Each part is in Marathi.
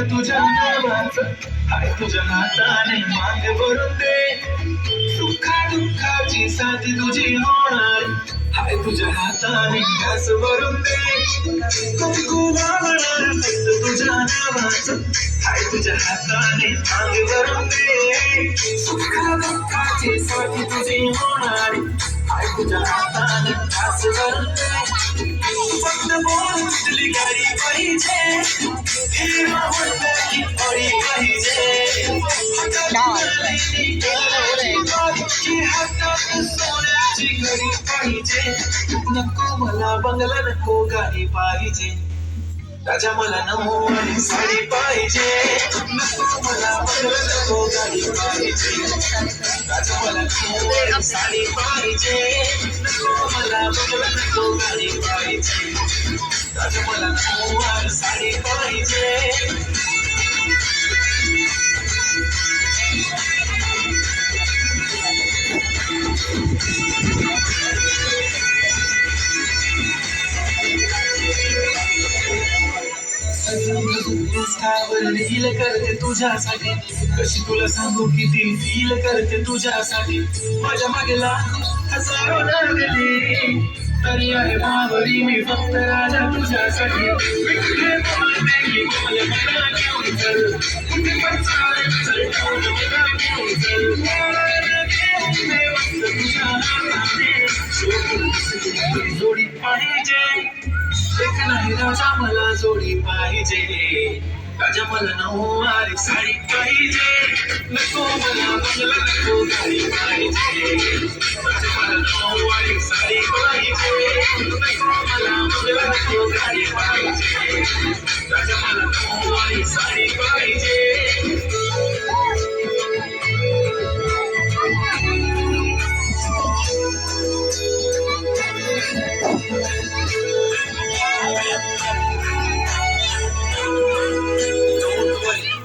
तुझ्या नावाचं हाय तुझ्या हाताने मागे भरून दे सुखा दुःखाची साथ तुझी होणार हाय तुझ्या हाताने घास भरून दे कुंकू लावणार फक्त तुझ्या नावाचं हाय तुझ्या हाताने मागे भरून दे सुखा दुःखाची साथ तुझी होणार हाय तुझ्या हाताने घास भरून दे फक्त बोलली गाडी पाहिजे हिरो म्हणलं की पडी पाहिजे हातात सोन्याची घडी पाहिजे नको मला बंगला नको गाडी पाहिजे राजा मला नऊवारी साडी पाहिजे नको मला बंगला नको गाडी पाहिजे राजा मला नऊवारी साडी पाहिजे नको मला बंगला नको गाडी पाहिजे राजा मला नऊवारी साडी पाहिजे रील करते तुझ्यासाठी कशी तुला सांगू किती फील करते तुझ्यासाठी माझ्या मागे लाखो हजारो लागली तरी आहे मावरी मी फक्त राजा तुझ्यासाठी विठ्ठल बोलते की बोल मला घेऊन चल कुठे पण चालेल चल मला घेऊन चल तुझ्या हाताने जोडी पाहिजे एक नाही राजा मला जोडी पाहिजे राजा मला नऊवारी साडी पाहिजे नको मला बंगला नको गाडी पाहिजे राजा मला नऊवारी साडी पाहिजे नको मला बंगला नको गाडी पाहिजे राजा मला नऊवारी साडी पाहिजे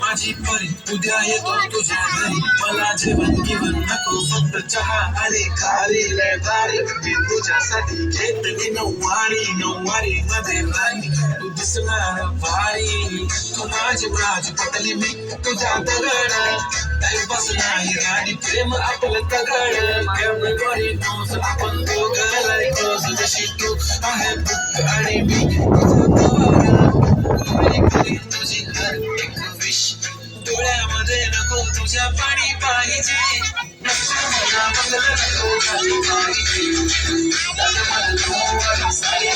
माझी परी उद्या येतो तुझ्या घरी मला जेवण घेऊन नको फक्त चहा आणि खारी लय भारी मी तुझ्यासाठी घेतली नऊवारी मध्ये राणी तू दिसणार भारी तू माझी पटली मी तुझ्या दगड टाइमपास नाही राणी प्रेम आपलं तगड everybody knows आपण दोघं like close जशी तू आहे बुक आणि मी तुझी हर एक विश डोळ्यामध्ये नको तुझ्या पाणी पाहिजे नको मला बंगला नको गाडी पाहिजे मला नऊवारी साडी